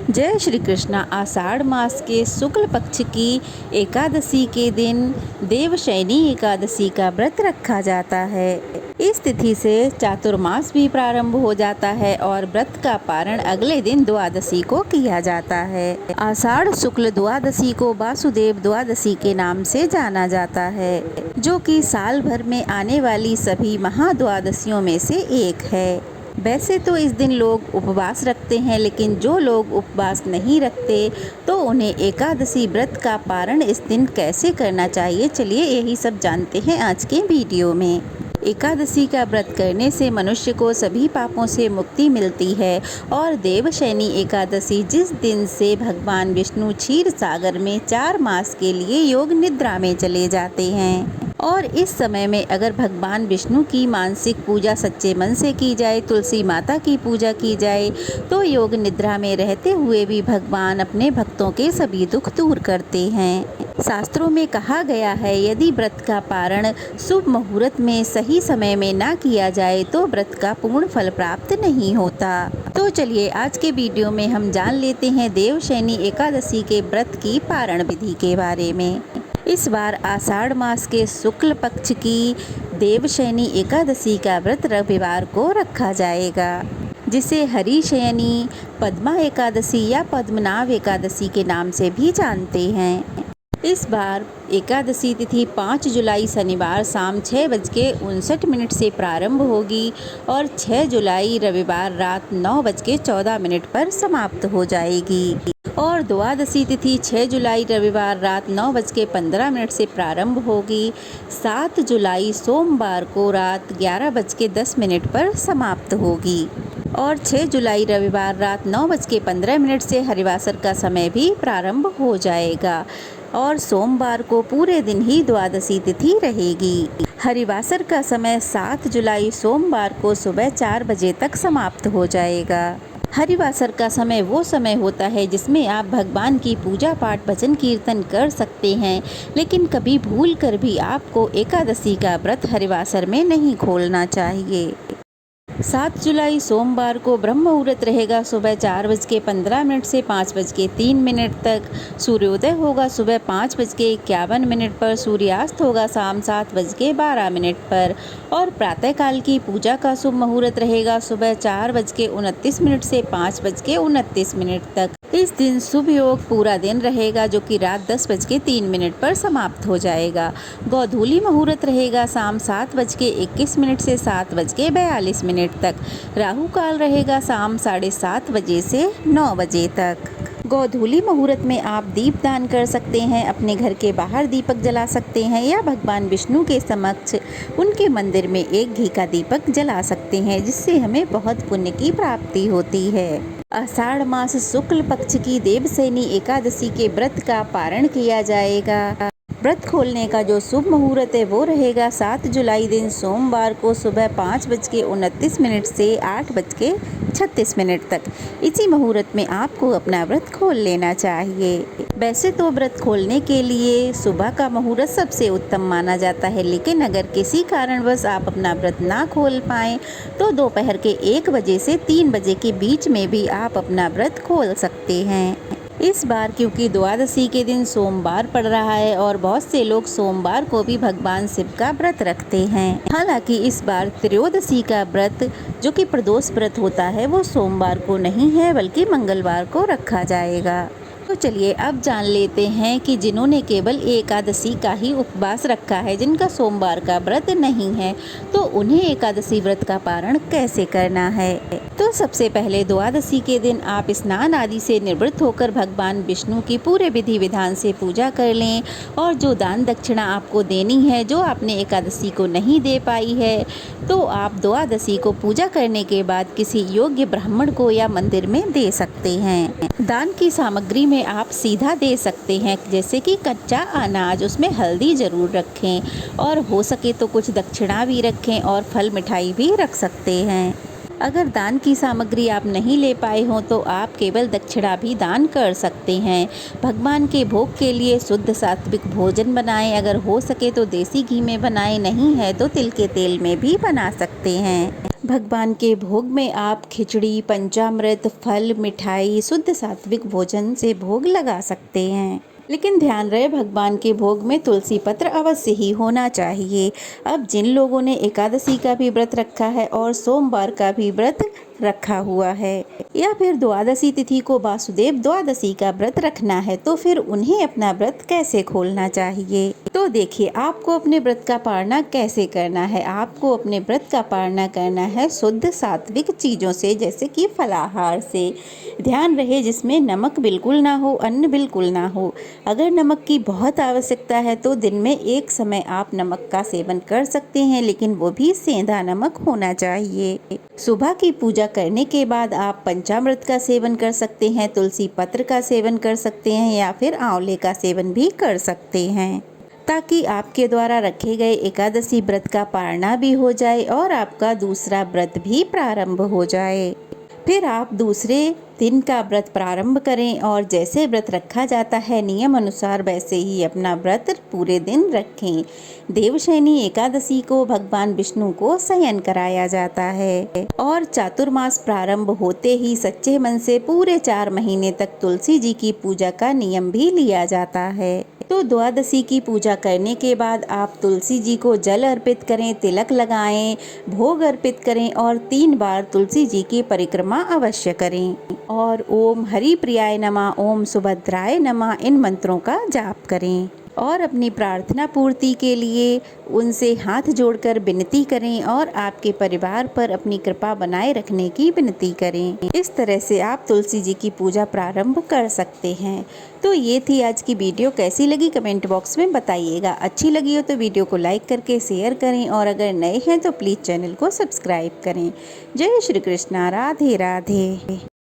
जय श्री कृष्णा। आषाढ़ मास के शुक्ल पक्ष की एकादशी के दिन देवशयनी एकादशी का व्रत रखा जाता है। इस तिथि से चातुर्मास भी प्रारंभ हो जाता है और व्रत का पारण अगले दिन द्वादशी को किया जाता है। आषाढ़ शुक्ल द्वादशी को वासुदेव द्वादशी के नाम से जाना जाता है, जो कि साल भर में आने वाली सभी महाद्वादशियों में से एक है। वैसे तो इस दिन लोग उपवास रखते हैं, लेकिन जो लोग उपवास नहीं रखते तो उन्हें एकादशी व्रत का पारण इस दिन कैसे करना चाहिए, चलिए यही सब जानते हैं आज के वीडियो में। एकादशी का व्रत करने से मनुष्य को सभी पापों से मुक्ति मिलती है और देवशयनी एकादशी जिस दिन से भगवान विष्णु क्षीर सागर में 4 मास के लिए योग निद्रा में चले जाते हैं, और इस समय में अगर भगवान विष्णु की मानसिक पूजा सच्चे मन से की जाए, तुलसी माता की पूजा की जाए, तो योग निद्रा में रहते हुए भी भगवान अपने भक्तों के सभी दुख दूर करते हैं। शास्त्रों में कहा गया है, यदि व्रत का पारण शुभ मुहूर्त में सही समय में ना किया जाए तो व्रत का पूर्ण फल प्राप्त नहीं होता। तो चलिए आज के वीडियो में हम जान लेते हैं देवशयनी एकादशी के व्रत की पारण विधि के बारे में। इस बार आषाढ़ मास के शुक्ल पक्ष की देवशयनी एकादशी का व्रत रविवार को रखा जाएगा, जिसे हरिशयनी, पद्मा एकादशी या पद्मनाभ एकादशी के नाम से भी जानते हैं। इस बार एकादशी तिथि 5 जुलाई शनिवार शाम 6:59 से प्रारंभ होगी और 6 जुलाई रविवार रात 9:14 पर समाप्त हो जाएगी, और द्वादशी तिथि 6 जुलाई रविवार रात 9:15 से प्रारंभ होगी। 7 जुलाई सोमवार को रात 11:10 पर समाप्त होगी, और 6 जुलाई रविवार रात 9:15 से हरिवासर का समय भी प्रारंभ हो जाएगा, और सोमवार को पूरे दिन ही द्वादशी तिथि रहेगी। हरिवासर का समय 7 जुलाई सोमवार को सुबह 4 बजे तक समाप्त हो जाएगा। हरिवासर का समय वो समय होता है जिसमें आप भगवान की पूजा पाठ भजन कीर्तन कर सकते हैं, लेकिन कभी भूल कर भी आपको एकादशी का व्रत हरिवासर में नहीं खोलना चाहिए। 7 जुलाई सोमवार को ब्रह्म मुहूर्त रहेगा सुबह 4:15 से 5:03 तक। सूर्योदय होगा सुबह 5:51 पर। सूर्यास्त होगा शाम 7:12 पर, और प्रातःकाल की पूजा का शुभ मुहूर्त रहेगा सुबह 4:29 से 5:29 तक। इस दिन शुभ योग पूरा दिन रहेगा, जो कि रात 10:03 पर समाप्त हो जाएगा। गोधूली मुहूर्त रहेगा शाम 7:21 से 7:42 तक। राहु काल रहेगा शाम 7:30 बजे से 9 बजे तक। गोधूली मुहूर्त में आप दीप दान कर सकते हैं, अपने घर के बाहर दीपक जला सकते हैं, या भगवान विष्णु के समक्ष उनके मंदिर में एक घी का दीपक जला सकते हैं, जिससे हमें बहुत पुण्य की प्राप्ति होती है। आषाढ़ मास शुक्ल पक्ष की देवशयनी एकादशी के व्रत का पारण किया जाएगा। व्रत खोलने का जो शुभ मुहूर्त है वो रहेगा 7 जुलाई दिन सोमवार को सुबह 5:29 से 8:36 तक। इसी मुहूर्त में आपको अपना व्रत खोल लेना चाहिए। वैसे तो व्रत खोलने के लिए सुबह का मुहूर्त सबसे उत्तम माना जाता है, लेकिन अगर किसी कारणवश आप अपना व्रत ना खोल पाएँ तो दोपहर के 1 बजे से 3 बजे के बीच में भी आप अपना व्रत खोल सकते हैं। इस बार क्योंकि द्वादशी के दिन सोमवार पड़ रहा है और बहुत से लोग सोमवार को भी भगवान शिव का व्रत रखते हैं। हालांकि इस बार त्रयोदशी का व्रत, जो कि प्रदोष व्रत होता है, वो सोमवार को नहीं है बल्कि मंगलवार को रखा जाएगा। तो चलिए अब जान लेते हैं कि जिन्होंने केवल एकादशी का ही उपवास रखा है, जिनका सोमवार का व्रत नहीं है, तो उन्हें एकादशी व्रत का पारण कैसे करना है। तो सबसे पहले द्वादशी के दिन आप स्नान आदि से निवृत्त होकर भगवान विष्णु की पूरे विधि विधान से पूजा कर लें, और जो दान दक्षिणा आपको देनी है, जो आपने एकादशी को नहीं दे पाई है, तो आप द्वादशी को पूजा करने के बाद किसी योग्य ब्राह्मण को या मंदिर में दे सकते हैं। दान की सामग्री में आप सीधा दे सकते हैं, जैसे कि कच्चा अनाज, उसमें हल्दी जरूर रखें, और हो सके तो कुछ दक्षिणा भी रखें, और फल मिठाई भी रख सकते हैं। अगर दान की सामग्री आप नहीं ले पाए हों तो आप केवल दक्षिणा भी दान कर सकते हैं। भगवान के भोग के लिए शुद्ध सात्विक भोजन बनाएं, अगर हो सके तो देसी घी में बनाएं, नहीं है तो तिल के तेल में भी बना सकते हैं। भगवान के भोग में आप खिचड़ी, पंचामृत, फल, मिठाई, शुद्ध सात्विक भोजन से भोग लगा सकते हैं। लेकिन ध्यान रहे, भगवान के भोग में तुलसी पत्र अवश्य ही होना चाहिए। अब जिन लोगों ने एकादशी का भी व्रत रखा है और सोमवार का भी व्रत रखा हुआ है, या फिर द्वादशी तिथि को वासुदेव द्वादशी का व्रत रखना है, तो फिर उन्हें अपना व्रत कैसे खोलना चाहिए। तो देखिए, आपको अपने व्रत का पालना कैसे करना है। आपको अपने व्रत का पालना करना है शुद्ध सात्विक चीज़ों से, जैसे कि फलाहार से। ध्यान रहे, जिसमें नमक बिल्कुल ना हो, अन्न बिल्कुल ना हो। अगर नमक की बहुत आवश्यकता है तो दिन में एक समय आप नमक का सेवन कर सकते हैं, लेकिन वो भी सेंधा नमक होना चाहिए। सुबह की पूजा करने के बाद आप पंचामृत का सेवन कर सकते हैं, तुलसी पत्र का सेवन कर सकते हैं, या फिर आंवले का सेवन भी कर सकते हैं, ताकि आपके द्वारा रखे गए एकादशी व्रत का पालना भी हो जाए और आपका दूसरा व्रत भी प्रारंभ हो जाए। फिर आप दूसरे दिन का व्रत प्रारंभ करें और जैसे व्रत रखा जाता है नियम अनुसार, वैसे ही अपना व्रत पूरे दिन रखें। देवशयनी एकादशी को भगवान विष्णु को शयन कराया जाता है और चातुर्मास प्रारंभ होते ही सच्चे मन से पूरे 4 महीने तक तुलसी जी की पूजा का नियम भी लिया जाता है। तो द्वादशी की पूजा करने के बाद आप तुलसी जी को जल अर्पित करें, तिलक लगाएं, भोग अर्पित करें और 3 बार तुलसी जी की परिक्रमा अवश्य करें और ओम हरि प्रियाय नमः, ओम सुभद्राय नमः इन मंत्रों का जाप करें और अपनी प्रार्थना पूर्ति के लिए उनसे हाथ जोड़कर विनती करें और आपके परिवार पर अपनी कृपा बनाए रखने की विनती करें। इस तरह से आप तुलसी जी की पूजा प्रारंभ कर सकते हैं। तो ये थी आज की वीडियो। कैसी लगी कमेंट बॉक्स में बताइएगा। अच्छी लगी हो तो वीडियो को लाइक करके शेयर करें और अगर नए हैं तो प्लीज़ चैनल को सब्सक्राइब करें। जय श्री कृष्णा। राधे राधे।